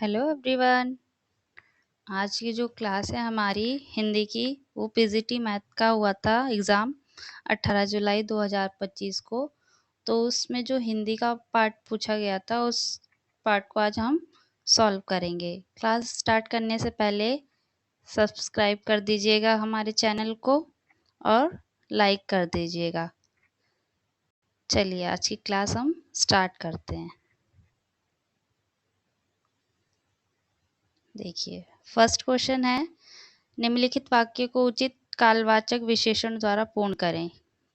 Hello everyone. आज की जो क्लास है हमारी हिंदी की, वो पीजीटी मैथ का हुआ था एग्ज़ाम 18 जुलाई 2025 को। तो उसमें जो हिंदी का पार्ट पूछा गया था, उस पार्ट को आज हम सॉल्व करेंगे। क्लास स्टार्ट करने से पहले सब्सक्राइब कर दीजिएगा हमारे चैनल को और लाइक कर दीजिएगा। चलिए आज की क्लास हम स्टार्ट करते हैं। देखिए, फर्स्ट क्वेश्चन है, निम्नलिखित वाक्य को उचित कालवाचक विशेषण द्वारा पूर्ण करें।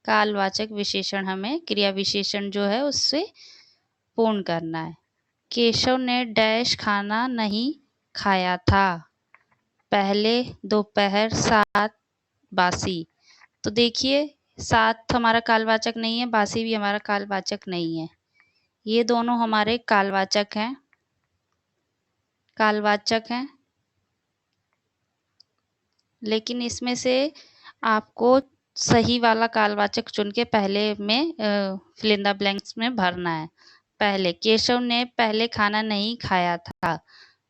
कालवाचक विशेषण हमें क्रिया विशेषण जो है उससे पूर्ण करना है। केशव ने डैश खाना नहीं खाया था। पहले दोपहर 7 बासी। तो देखिए, 7 हमारा कालवाचक नहीं है, बासी भी हमारा कालवाचक नहीं है। ये दोनों हमारे कालवाचक हैं, लेकिन इसमें से आपको सही वाला कालवाचक चुन के पहले में फिल इन द ब्लैंक्स में भरना है। पहले, केशव ने पहले खाना नहीं खाया था।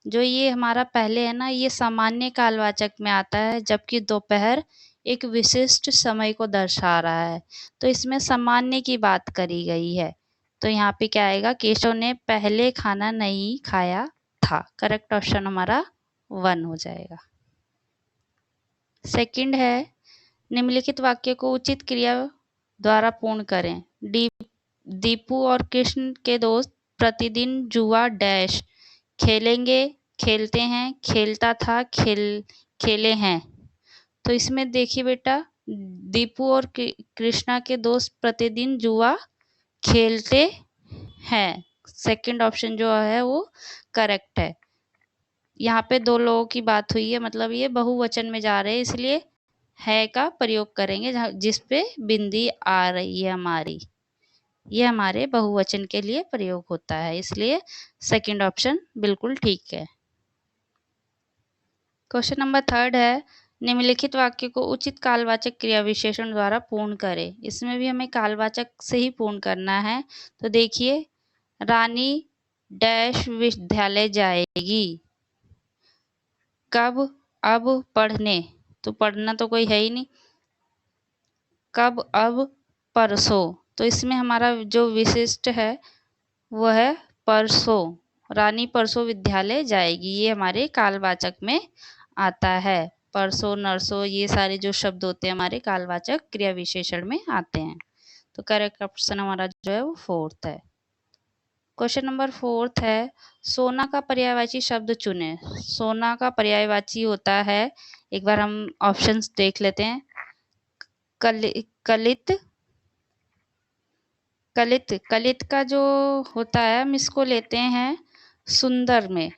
जो ये हमारा पहले है ना, ये सामान्य कालवाचक में आता है, जबकि दोपहर एक विशिष्ट समय को दर्शा रहा है। तो इसमें सामान्य की बात करी गई है। तो यहाँ पे क्या आएगा, केशव ने पहले खाना नहीं खाया था। करेक्ट ऑप्शन हमारा 1 हो जाएगा। सेकंड है, निम्नलिखित वाक्य को उचित क्रिया द्वारा पूर्ण करें। दीपू और कृष्ण के दोस्त प्रतिदिन जुआ डैश खेलेंगे, खेलते हैं, खेलता था, खेले हैं। तो इसमें देखिए बेटा, दीपू और कृष्णा के दोस्त प्रतिदिन जुआ खेलते हैं। सेकंड ऑप्शन जो है वो करेक्ट है। यहाँ पे दो लोगों की बात हुई है, मतलब ये बहुवचन में जा रहे हैं, इसलिए है का प्रयोग करेंगे जिस पे बिंदी आ रही है हमारी। ये हमारे बहुवचन के लिए प्रयोग होता है, इसलिए सेकंड ऑप्शन बिल्कुल ठीक है। क्वेश्चन नंबर 3 है, निम्नलिखित वाक्य को उचित कालवाचक क्रिया विशेषण द्वारा पूर्ण करें। इसमें भी हमें कालवाचक से ही पूर्ण करना है। तो देखिए, रानी डैश विद्यालय जाएगी। कब? अब पढ़ने। तो पढ़ना तो कोई है ही नहीं। कब? अब परसों। तो इसमें हमारा जो विशिष्ट है वह है परसों। रानी परसों विद्यालय जाएगी, ये हमारे कालवाचक में आता है। परसों, नरसों, ये सारे जो शब्द होते हैं हमारे कालवाचक क्रिया विशेषण में आते हैं। तो करेक्ट ऑप्शन हमारा जो है वो 4th है। क्वेश्चन नंबर 4 है, सोना का पर्यायवाची शब्द चुने। सोना का पर्यायवाची होता है, एक बार हम ऑप्शंस देख लेते हैं। कलित। कलित का जो होता है, हम इसको लेते हैं सुंदर में।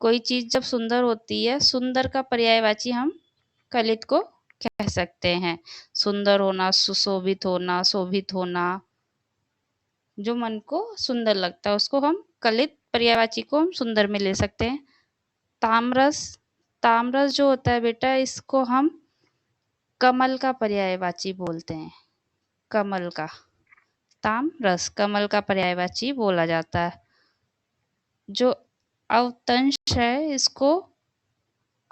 कोई चीज जब सुंदर होती है, सुंदर का पर्यायवाची हम कलित को कह सकते हैं। सुंदर होना, सुशोभित होना, शोभित होना, जो मन को सुंदर लगता है उसको हम कलित पर्यायवाची को हम सुंदर में ले सकते हैं। तामरस। तामरस जो होता है बेटा, इसको हम कमल का पर्यायवाची बोलते हैं। कमल का, तामरस कमल का पर्यायवाची बोला जाता है। जो अवतंश है, इसको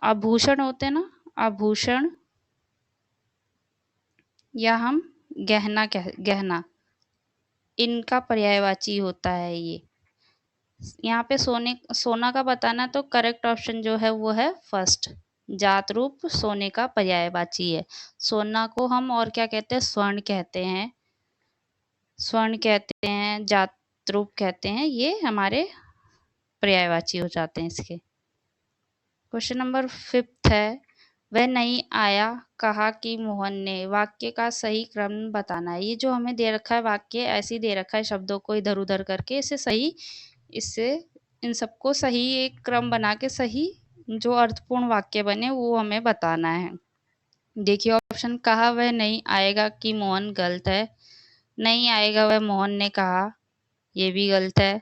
आभूषण होते हैं ना, आभूषण, या हम गहना, इनका पर्यायवाची होता है ये। यहाँ पे सोना का बताना, तो करेक्ट ऑप्शन जो है वो है फर्स्ट। जात रूप सोने का पर्यायवाची है। सोना को हम और क्या कहते हैं, स्वर्ण कहते हैं। स्वर्ण कहते हैं, जात रूप कहते हैं, ये हमारे पर्यायवाची हो जाते हैं इसके। क्वेश्चन नंबर 5 है, वह नहीं आया, कहा कि मोहन ने। वाक्य का सही क्रम बताना है। ये जो हमें दे रखा है वाक्य, ऐसे ही दे रखा है, शब्दों को इधर उधर करके इससे इन सबको सही एक क्रम बना के सही जो अर्थपूर्ण वाक्य बने वो हमें बताना है। देखिए ऑप्शन, कहा वह नहीं आएगा कि मोहन, गलत है। नहीं आएगा वह मोहन ने कहा, ये भी गलत है।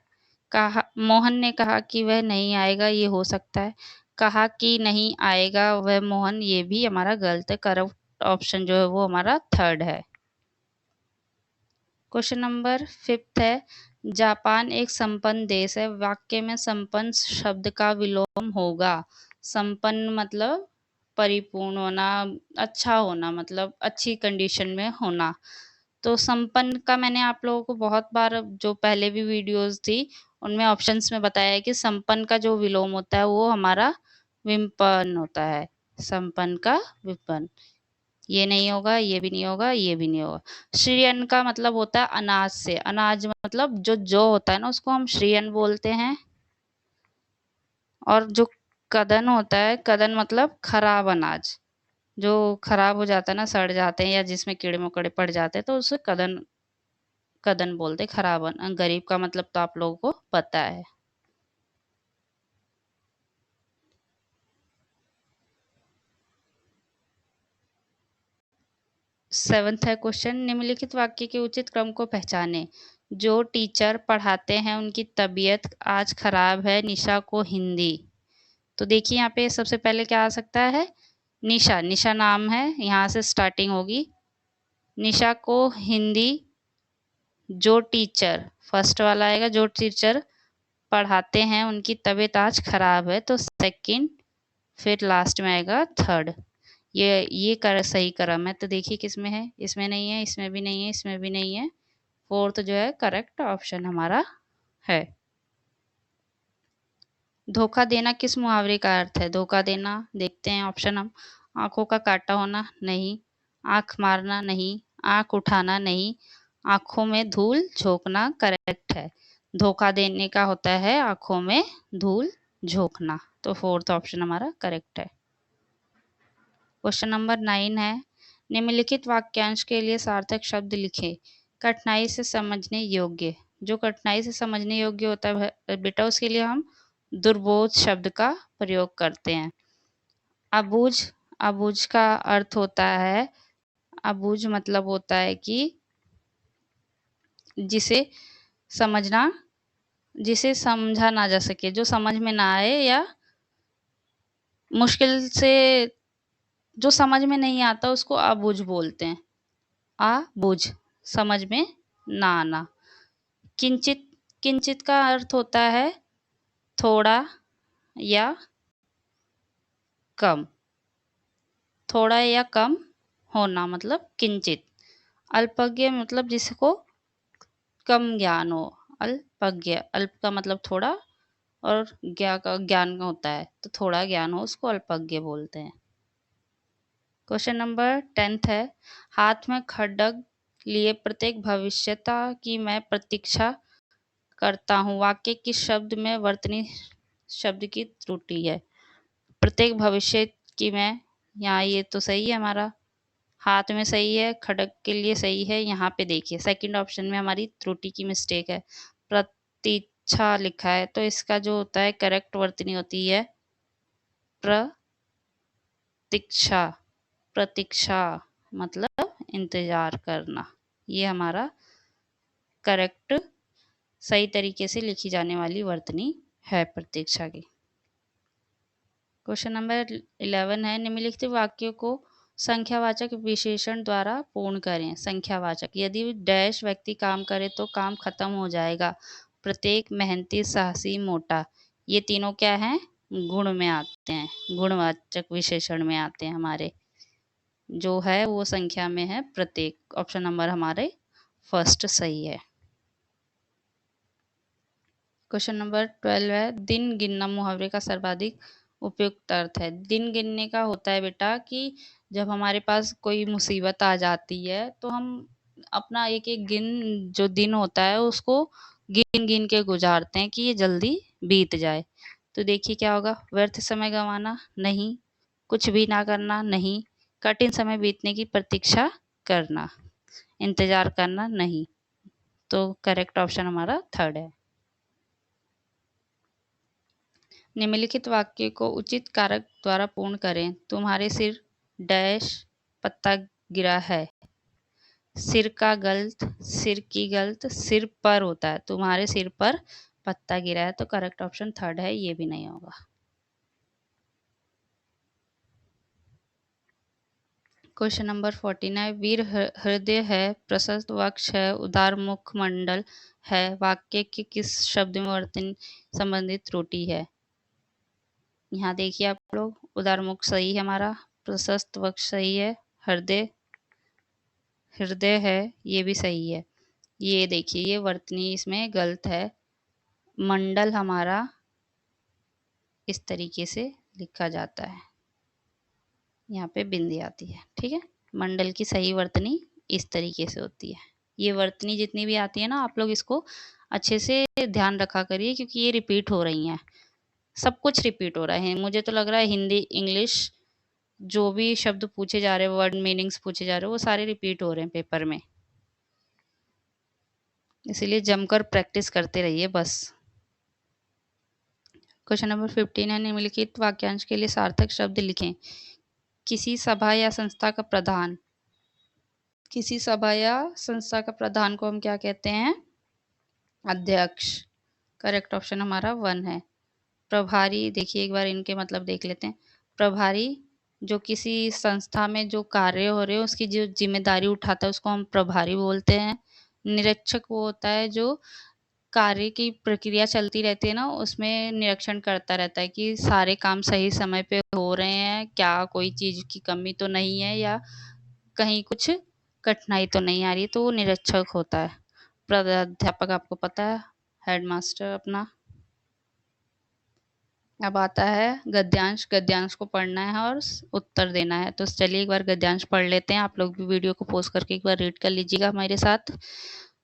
कहा मोहन ने कहा कि वह नहीं आएगा, ये हो सकता है। कहा कि नहीं आएगा वह मोहन, ये भी हमारा गलत है। करेक्ट ऑप्शन जो है वो हमारा 3rd है। क्वेश्चन नंबर 5 है, जापान एक संपन्न देश है। वाक्य में संपन्न शब्द का विलोम होगा। संपन्न मतलब परिपूर्ण होना, अच्छा होना, मतलब अच्छी कंडीशन में होना। तो संपन्न का मैंने आप लोगों को बहुत बार जो पहले भी वीडियोस थी उनमें ऑप्शंस में बताया है कि संपन्न का जो विलोम होता है वो हमारा विपन्न होता है। संपन्न का विपन्न, ये नहीं होगा, ये भी नहीं होगा, ये भी नहीं होगा। श्रीयन का मतलब होता है अनाज से। अनाज मतलब जो होता है ना उसको हम श्रीयन बोलते हैं। और जो कदन होता है, कदन मतलब खराब अनाज, जो खराब हो जाता है ना, सड़ जाते हैं या जिसमें कीड़े मकोड़े पड़ जाते हैं तो उसे कदन कदन बोलते, खराब गरीब का मतलब तो आप लोगों को पता है। सेवंथ है क्वेश्चन, निम्नलिखित वाक्य के उचित क्रम को पहचाने। जो टीचर पढ़ाते हैं उनकी तबीयत आज खराब है, निशा को हिंदी। तो देखिए यहाँ पे सबसे पहले क्या आ सकता है, निशा। निशा नाम है, यहाँ से स्टार्टिंग होगी। निशा को हिंदी जो टीचर, फर्स्ट वाला आएगा, जो टीचर पढ़ाते हैं उनकी तबीयत आज खराब है, तो सेकंड, फिर लास्ट में आएगा थर्ड। ये सही क्रम है। तो देखिए किसमें है, इसमें नहीं है, इसमें भी नहीं है, इसमें भी नहीं है। फोर्थ जो है करेक्ट ऑप्शन हमारा है। धोखा देना किस मुहावरे का अर्थ है? धोखा देना, देखते हैं ऑप्शन हम। आंखों का काटा होना, नहीं। आंख मारना, नहीं। आंख उठाना, नहीं। आंखों में धूल झोंकना, करेक्ट है। धोखा देने का होता है आंखों में धूल झोंकना, तो फोर्थ ऑप्शन हमारा करेक्ट है। क्वेश्चन नंबर 9 है, निम्नलिखित वाक्यांश के लिए सार्थक शब्द लिखें। कठिनाई से समझने योग्य। जो कठिनाई से समझने योग्य होता है बेटा, उसके लिए हम दुर्बोध शब्द का प्रयोग करते हैं। अबूझ, अबूझ का अर्थ होता है, अबूझ मतलब होता है कि जिसे समझना, जिसे समझा ना जा सके, जो समझ में ना आए या मुश्किल से, जो समझ में नहीं आता उसको अबूझ बोलते हैं। अबूझ, समझ में ना आना। किंचित, किंचित का अर्थ होता है थोड़ा या कम, थोड़ा या कम होना मतलब किंचित। अल्पज्ञ मतलब जिसको कम ज्ञान हो, अल्पज्ञ। अल्प का मतलब थोड़ा और ज्ञा का ज्ञान का होता है, तो थोड़ा ज्ञान हो उसको अल्पज्ञ बोलते हैं। क्वेश्चन नंबर 10 है, हाथ में खड्ग लिए प्रत्येक भविष्यता की मैं प्रतीक्षा करता हूँ। वाक्य किस शब्द में वर्तनी शब्द की त्रुटि है? प्रत्येक भविष्य की मैं, यहाँ ये तो सही है हमारा, हाथ में सही है, खड़ग के लिए सही है। यहाँ पे देखिए सेकंड ऑप्शन में हमारी त्रुटि की मिस्टेक है, प्रतीक्षा लिखा है, तो इसका जो होता है करेक्ट वर्तनी होती है प्रतीक्षा। प्रतीक्षा मतलब इंतजार करना, ये हमारा करेक्ट सही तरीके से लिखी जाने वाली वर्तनी है प्रतीक्षा की। क्वेश्चन नंबर 11 है, निम्नलिखित वाक्यों को संख्यावाचक विशेषण द्वारा पूर्ण करें। संख्यावाचक, यदि डैश व्यक्ति काम करे तो काम खत्म हो जाएगा। प्रत्येक, मेहनती, साहसी, मोटा, ये तीनों क्या हैं, गुण में आते हैं, गुणवाचक विशेषण में आते हैं हमारे। जो है वो संख्या में है प्रत्येक, ऑप्शन नंबर हमारे फर्स्ट सही है। क्वेश्चन नंबर 12 है, दिन गिनना मुहावरे का सर्वाधिक उपयुक्त अर्थ है। दिन गिनने का होता है बेटा कि जब हमारे पास कोई मुसीबत आ जाती है तो हम अपना एक एक जो दिन होता है उसको गिन गिन के गुजारते हैं कि ये जल्दी बीत जाए। तो देखिए क्या होगा, व्यर्थ समय गंवाना, नहीं। कुछ भी ना करना, नहीं। कठिन समय बीतने की प्रतीक्षा करना, इंतजार करना, नहीं। तो करेक्ट ऑप्शन हमारा थर्ड है। निम्नलिखित वाक्य को उचित कारक द्वारा पूर्ण करें। तुम्हारे सिर डैश पत्ता गिरा है। सिर का गलत, सिर की गलत, सिर पर होता है, तुम्हारे सिर पर पत्ता गिरा है, तो करेक्ट ऑप्शन थर्ड है, ये भी नहीं होगा। क्वेश्चन नंबर 14 है, वीर हृदय है, प्रशस्त वक्ष है, उदार मुखमंडल है, वाक्य के किस शब्द में वर्तनी संबंधित त्रुटि है। यहाँ देखिए आप लोग, उदारमुख सही है हमारा, प्रशस्त वक्ष सही है, हृदय हृदय है ये भी सही है। ये देखिए ये वर्तनी इसमें गलत है। मंडल हमारा इस तरीके से लिखा जाता है, यहाँ पे बिंदी आती है, ठीक है। मंडल की सही वर्तनी इस तरीके से होती है। ये वर्तनी जितनी भी आती है ना, आप लोग इसको अच्छे से ध्यान रखा करिए, क्योंकि ये रिपीट हो रही हैं, सब कुछ रिपीट हो रहा है। मुझे तो लग रहा है हिंदी इंग्लिश जो भी शब्द पूछे जा रहे हैं, वर्ड मीनिंग्स पूछे जा रहे हैं, वो सारे रिपीट हो रहे हैं पेपर में, इसीलिए जमकर प्रैक्टिस करते रहिए बस। क्वेश्चन नंबर 15 है, निम्नलिखित वाक्यांश के लिए सार्थक शब्द लिखें। किसी सभा या संस्था का प्रधान, किसी सभा या संस्था का प्रधान को हम क्या कहते हैं? अध्यक्ष। करेक्ट ऑप्शन हमारा 1 है। प्रभारी, देखिए एक बार इनके मतलब देख लेते हैं। प्रभारी जो किसी संस्था में जो कार्य हो रहे हो उसकी जो जिम्मेदारी उठाता है उसको हम प्रभारी बोलते हैं। निरीक्षक वो होता है जो कार्य की प्रक्रिया चलती रहती है ना, उसमें निरीक्षण करता रहता है कि सारे काम सही समय पे हो रहे हैं, क्या कोई चीज़ की कमी तो नहीं है, या कहीं कुछ कठिनाई तो नहीं आ रही है, तो वो निरीक्षक होता है। प्राध्यापक आपको पता है, हेडमास्टर अपना। अब आता है गद्यांश। गद्यांश को पढ़ना है और उत्तर देना है। तो चलिए एक बार गद्यांश पढ़ लेते हैं। आप लोग भी वीडियो को पॉज करके एक बार रीड कर लीजिएगा हमारे साथ।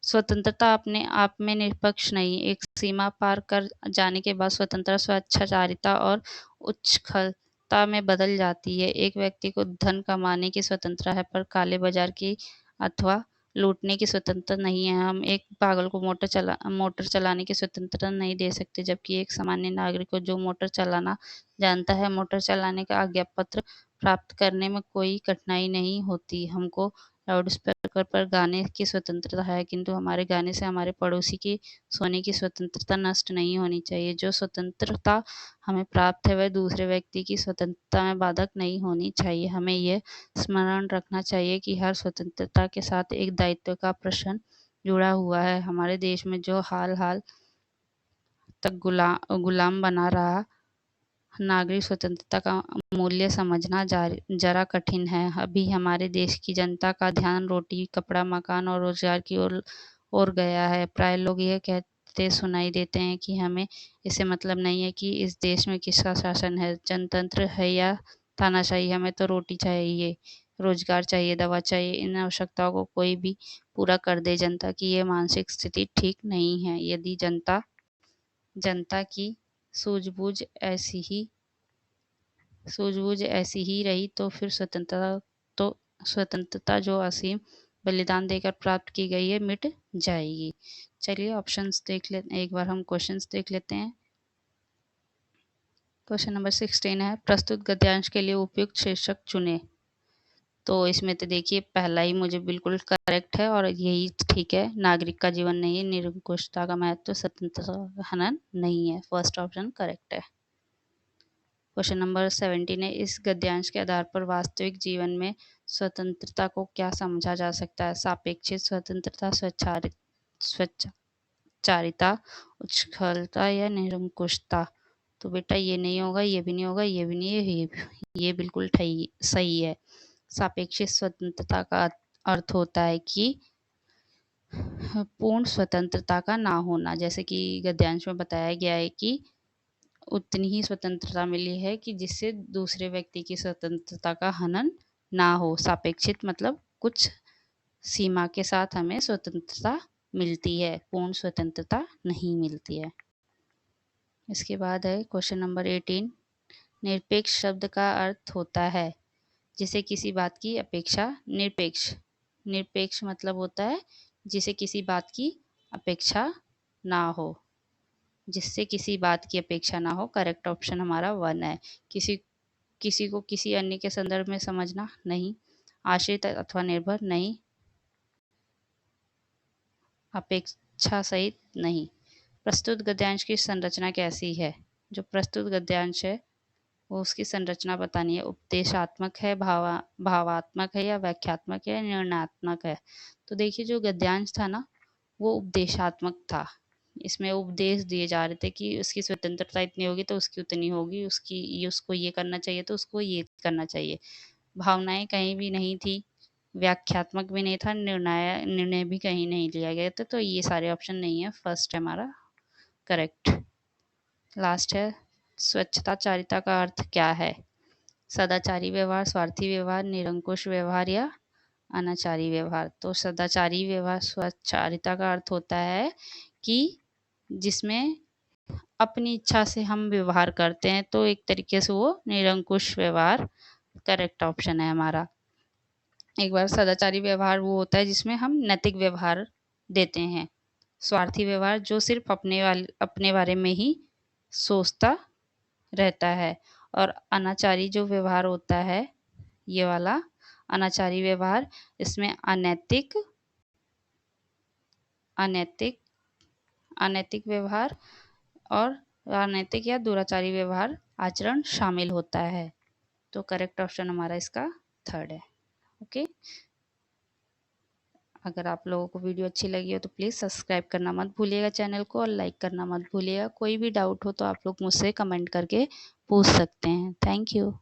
स्वतंत्रता अपने आप में निष्पक्ष नहीं, एक सीमा पार कर जाने के बाद स्वतंत्रता स्वेच्छाचारिता और उच्छृंखलता में बदल जाती है। एक व्यक्ति को धन कमाने की स्वतंत्रता है, पर काले बाजार की अथवा लूटने की स्वतंत्रता नहीं है। हम एक पागल को मोटर चलाने की स्वतंत्रता नहीं दे सकते, जबकि एक सामान्य नागरिक को जो मोटर चलाना जानता है, मोटर चलाने का आज्ञा पत्र प्राप्त करने में कोई कठिनाई नहीं होती। हमको लाउड स्पीकर पर गाने की स्वतंत्रता है, किंतु हमारे गाने से हमारे पड़ोसी की सोने की स्वतंत्रता नष्ट नहीं होनी चाहिए। जो स्वतंत्रता हमें प्राप्त है वह दूसरे व्यक्ति की स्वतंत्रता में बाधक नहीं होनी चाहिए। हमें यह स्मरण रखना चाहिए कि हर स्वतंत्रता के साथ एक दायित्व का प्रश्न जुड़ा हुआ है। हमारे देश में जो हाल तक गुलाम बना रहा नागरिक स्वतंत्रता का मूल्य समझना जरा कठिन है। अभी हमारे देश की जनता का ध्यान रोटी, कपड़ा, मकान और रोजगार की ओर गया है। प्राय लोग यह कहते सुनाई देते हैं कि हमें इससे मतलब नहीं है कि इस देश में किसका शासन है, जनतंत्र है या तानाशाही। हमें तो रोटी चाहिए, रोजगार चाहिए, दवा चाहिए। इन आवश्यकताओं को कोई भी पूरा कर दे। जनता की ये मानसिक स्थिति ठीक नहीं है। यदि जनता की सूझबूझ ऐसी ही रही तो फिर स्वतंत्रता जो असीम बलिदान देकर प्राप्त की गई है मिट जाएगी। चलिए ऑप्शंस देख लेते हैं, एक बार हम क्वेश्चंस देख लेते हैं। क्वेश्चन नंबर 16 है, प्रस्तुत गद्यांश के लिए उपयुक्त शीर्षक चुने। तो इसमें तो देखिए पहला ही मुझे बिल्कुल करेक्ट है और यही ठीक है। नागरिक का जीवन नहीं है, निरंकुशता का महत्व, स्वतंत्रता का हनन नहीं है। फर्स्ट ऑप्शन करेक्ट है। क्वेश्चन नंबर 17 है, इस गद्यांश के आधार पर वास्तविक जीवन में स्वतंत्रता को क्या समझा जा सकता है? सापेक्षिक स्वतंत्रता, स्वैच्छाचारिता, उच्छृंखलता या निरंकुशता। तो बेटा ये नहीं होगा, ये भी नहीं होगा, ये भी नहीं है, ये बिल्कुल सही है। सापेक्षिक स्वतंत्रता का अर्थ होता है कि पूर्ण स्वतंत्रता का ना होना। जैसे कि गद्यांश में बताया गया है कि उतनी ही स्वतंत्रता मिली है कि जिससे दूसरे व्यक्ति की स्वतंत्रता का हनन ना हो। सापेक्षित मतलब कुछ सीमा के साथ हमें स्वतंत्रता मिलती है, पूर्ण स्वतंत्रता नहीं मिलती है। इसके बाद है क्वेश्चन नंबर 18, निरपेक्ष शब्द का अर्थ होता है जिसे किसी बात की अपेक्षा। निरपेक्ष मतलब होता है जिसे किसी बात की अपेक्षा ना हो, जिससे किसी बात की अपेक्षा ना हो। करेक्ट ऑप्शन हमारा 1 है। किसी को किसी अन्य के संदर्भ में समझना नहीं, आश्रित अथवा निर्भर नहीं, अपेक्षा सहित नहीं। प्रस्तुत गद्यांश की संरचना कैसी है? जो प्रस्तुत गद्यांश है वो उसकी संरचना बतानी है। उपदेशात्मक है, भावात्मक है या व्याख्यात्मक है या निर्णयात्मक है। तो देखिए जो गद्यांश था ना वो उपदेशात्मक था। इसमें उपदेश दिए जा रहे थे कि उसकी स्वतंत्रता इतनी होगी तो उसकी उतनी होगी, उसको ये करना चाहिए तो उसको ये करना चाहिए। भावनाएं कहीं भी नहीं थी, व्याख्यात्मक भी नहीं था, निर्णय भी कहीं नहीं लिया गया था। तो ये सारे ऑप्शन नहीं है, फर्स्ट है हमारा करेक्ट। लास्ट है, स्वच्छताचारिता का अर्थ क्या है? सदाचारी व्यवहार, स्वार्थी व्यवहार, निरंकुश व्यवहार या अनाचारी व्यवहार। तो सदाचारी व्यवहार, स्वचारिता का अर्थ होता है कि जिसमें अपनी इच्छा से हम व्यवहार करते हैं, तो एक तरीके से वो निरंकुश व्यवहार करेक्ट ऑप्शन है हमारा। एक बार सदाचारी व्यवहार वो होता है जिसमें हम नैतिक व्यवहार देते हैं। स्वार्थी व्यवहार जो सिर्फ अपने बारे में ही सोचता रहता है। और अनाचारी जो व्यवहार होता है, ये वाला अनाचारी व्यवहार, इसमें अनैतिक अनैतिक अनैतिक व्यवहार और अनैतिक या दुराचारी व्यवहार आचरण शामिल होता है। तो करेक्ट ऑप्शन हमारा इसका थर्ड है। ओके, अगर आप लोगों को वीडियो अच्छी लगी हो तो प्लीज़ सब्सक्राइब करना मत भूलिएगा चैनल को, और लाइक करना मत भूलिएगा। कोई भी डाउट हो तो आप लोग मुझसे कमेंट करके पूछ सकते हैं। Thank you.